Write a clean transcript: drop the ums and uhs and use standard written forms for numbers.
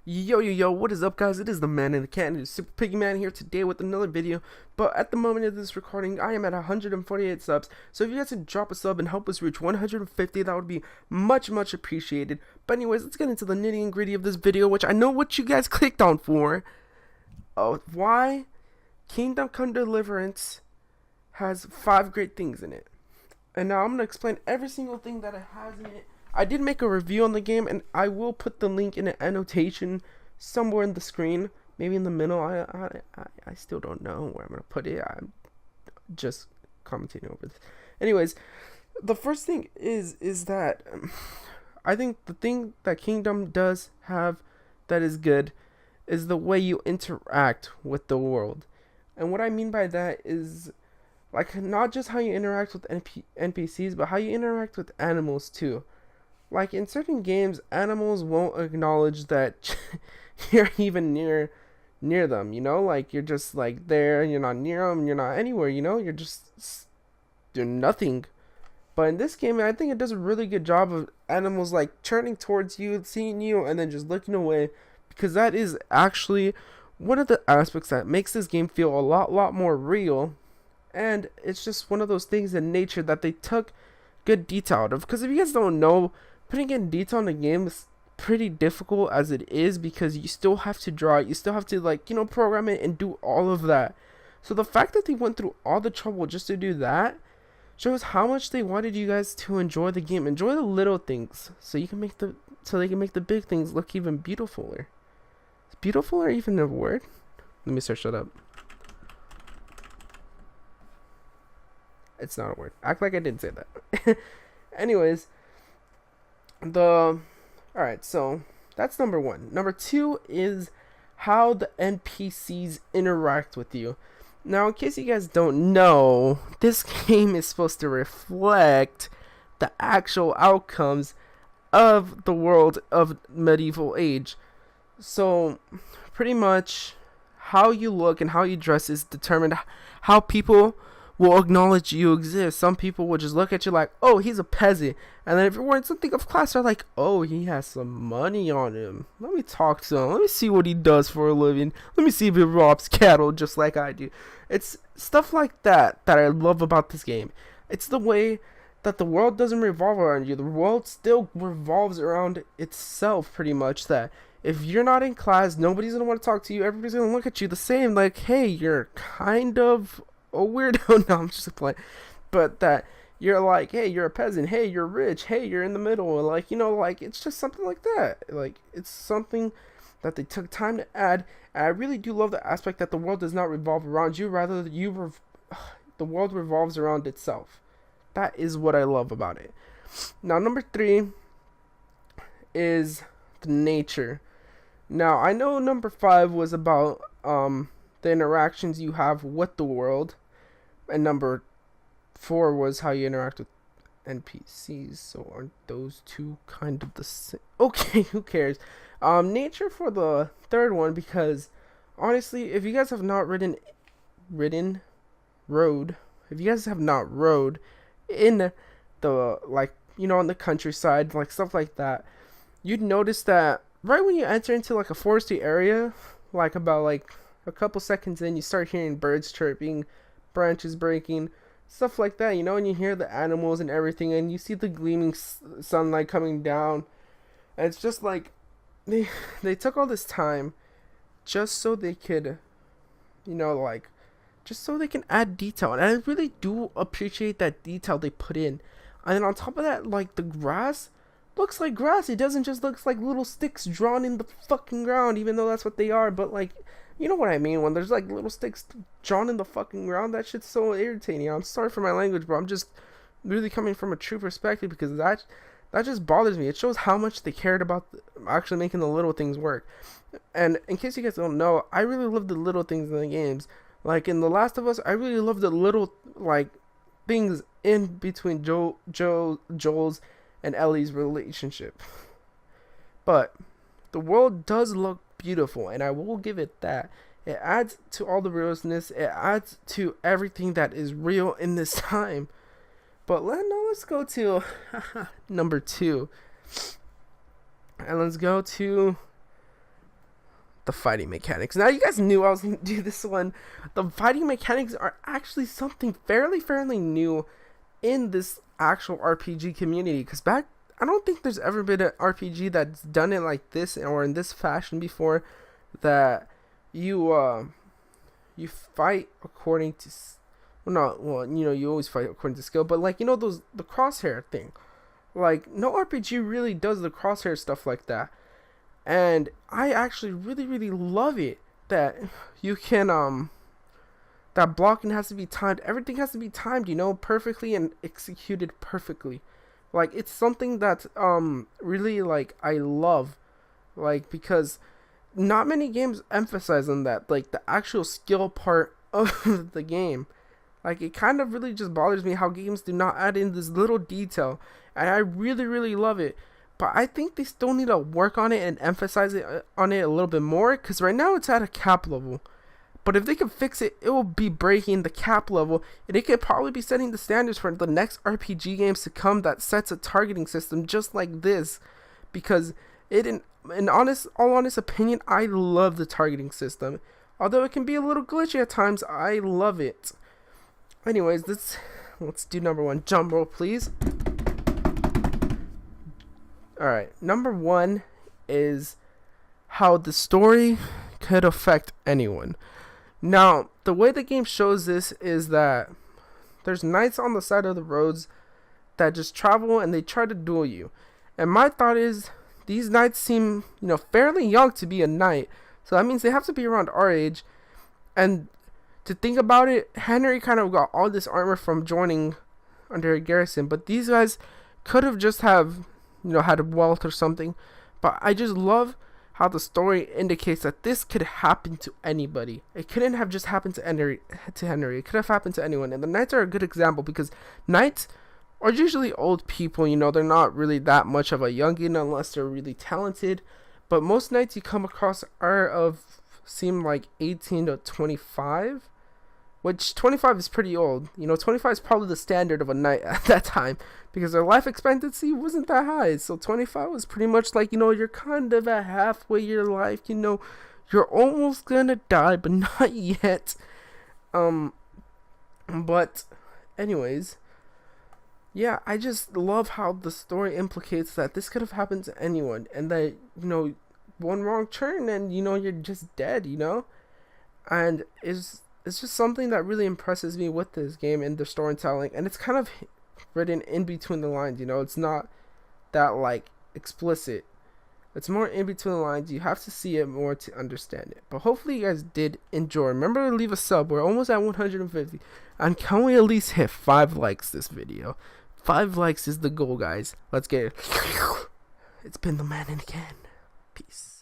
Yo, what is up, guys? It is the man in the cat, and it's Super Pigman here today with another video. But at the moment of this recording, I am at 148 subs. So if you guys could drop a sub and help us reach 150, that would be much appreciated. But anyways, let's get into the nitty and gritty of this video, which I know what you guys clicked on for. Why Kingdom Come Deliverance has 5 great things in it. And now I'm going to explain every single thing that it has in it. I did make a review on the game, and I will put the link in an annotation somewhere in the screen, maybe in the middle. I still don't know where I'm gonna put it. I'm just commenting over this. Anyways, the first thing is that I think the thing that Kingdom does have that is good is the way you interact with the world. And what I mean by that is, like, not just how you interact with NPCs, but how you interact with animals too. Like, in certain games, animals won't acknowledge that you're even near them, you know? Like, you're just, like, there, and you're not near them, you're not anywhere, you know? You're just doing nothing. But in this game, I think it does a really good job of animals, like, turning towards you, seeing you, and then just looking away. Because that is actually one of the aspects that makes this game feel a lot more real. And it's just one of those things in nature that they took good detail out of. Because if you guys don't know, putting in detail in the game is pretty difficult as it is, because you still have to draw it, you still have to, like, you know, program it and do all of that. So the fact that they went through all the trouble just to do that shows how much they wanted you guys to enjoy the game, enjoy the little things, so they can make the big things look even beautifuler. Is beautifuler even a word? Let me search that up. It's not a word. Act like I didn't say that. Anyways, alright, so that's number 1. Number 2 is how the NPCs interact with you. Now, in case you guys don't know, this game is supposed to reflect the actual outcomes of the world of medieval age. So pretty much how you look and how you dress is determined how people will acknowledge you exist. Some people will just look at you like, oh, he's a peasant. And then if you're wearing something of class, they're like, oh, he has some money on him. Let me talk to him. Let me see what he does for a living. Let me see if he robs cattle just like I do. It's stuff like that I love about this game. It's the way that the world doesn't revolve around you. The world still revolves around itself, pretty much. That if you're not in class, nobody's going to want to talk to you. Everybody's going to look at you the same. Like, hey, you're kind of a weirdo. No, I'm just playing. But that you're like, hey, you're a peasant, hey, you're rich, hey, you're in the middle, like, you know, like, it's just something like that. Like, it's something that they took time to add. And I really do love the aspect that the world does not revolve around you, rather the world revolves around itself. That is what I love about it. Now, number 3 is the nature. Now, I know number 5 was about the interactions you have with the world, and number 4 was how you interact with NPCs. So aren't those two kind of the same? Okay, who cares? Nature for the 3rd one, because honestly, if you guys have not rode in the, like, you know, on the countryside, like stuff like that, you'd notice that right when you enter into like a foresty area, like about like a couple seconds in, you start hearing birds chirping, branches breaking, stuff like that, you know, and you hear the animals and everything, and you see the gleaming sunlight coming down. And it's just like they took all this time just so they could, you know, like, just so they can add detail. And I really do appreciate that detail they put in. And then on top of that, like, the grass looks like grass. It doesn't just look like little sticks drawn in the fucking ground, even though that's what they are. But, like, you know what I mean, when there's like little sticks drawn in the fucking ground. That shit's so irritating. I'm sorry for my language, but I'm just really coming from a true perspective, because that just bothers me. It shows how much they cared about actually making the little things work. And in case you guys don't know, I really love the little things in the games. Like in The Last of Us, I really love the little, like, things in between Joel's and Ellie's relationship. But the world does look beautiful, and I will give it that. It adds to all the realness. It adds to everything that is real in this time. But let's go to number 2, and let's go to the fighting mechanics. Now, you guys knew I was going to do this one. The fighting mechanics are actually something fairly new in this actual RPG community, because I don't think there's ever been an RPG that's done it like this or in this fashion before, that you fight according to, you always fight according to skill, but like, the crosshair thing. Like, no RPG really does the crosshair stuff like that. And I actually really love it that you can, that blocking has to be timed. Everything has to be timed, perfectly and executed perfectly. Like, it's something that, really, like, I love. Like, because not many games emphasize on that. Like, the actual skill part of the game. Like, it kind of really just bothers me how games do not add in this little detail. And I really love it. But I think they still need to work on it and emphasize on it a little bit more. Because right now it's at a cap level. But if they can fix it, it will be breaking the cap level. And it could probably be setting the standards for the next RPG games to come that sets a targeting system just like this. Because in all honest opinion, I love the targeting system. Although it can be a little glitchy at times, I love it. Anyways, let's do number one. Drum roll, please. Alright, number one is how the story could affect anyone. Now, the way the game shows this is that there's knights on the side of the roads that just travel and they try to duel you. And my thought is, these knights seem, fairly young to be a knight. So that means they have to be around our age. And to think about it, Henry kind of got all this armor from joining under a garrison. But these guys could have just had wealth or something. But I just love how the story indicates that this could happen to anybody. It couldn't have just happened to Henry. It could have happened to anyone. And the knights are a good example, because knights are usually old people. They're not really that much of a youngin unless they're really talented. But most knights you come across seem like 18 to 25. Which 25 is pretty old. 25 is probably the standard of a knight at that time, because their life expectancy wasn't that high. So 25 was pretty much like, you're kind of at halfway your life. You're almost gonna die, but not yet. But anyways, yeah, I just love how the story implicates that this could have happened to anyone, and that, one wrong turn and, you're just dead, and it's just something that really impresses me with this game and the storytelling. And it's kind of written in between the lines, it's not that like explicit. It's more in between the lines. You have to see it more to understand it. But hopefully you guys did enjoy. Remember to leave a sub. We're almost at 150. And can we at least hit 5 likes this video? 5 likes is the goal, guys. Let's get it. It's been the man in the can. Peace.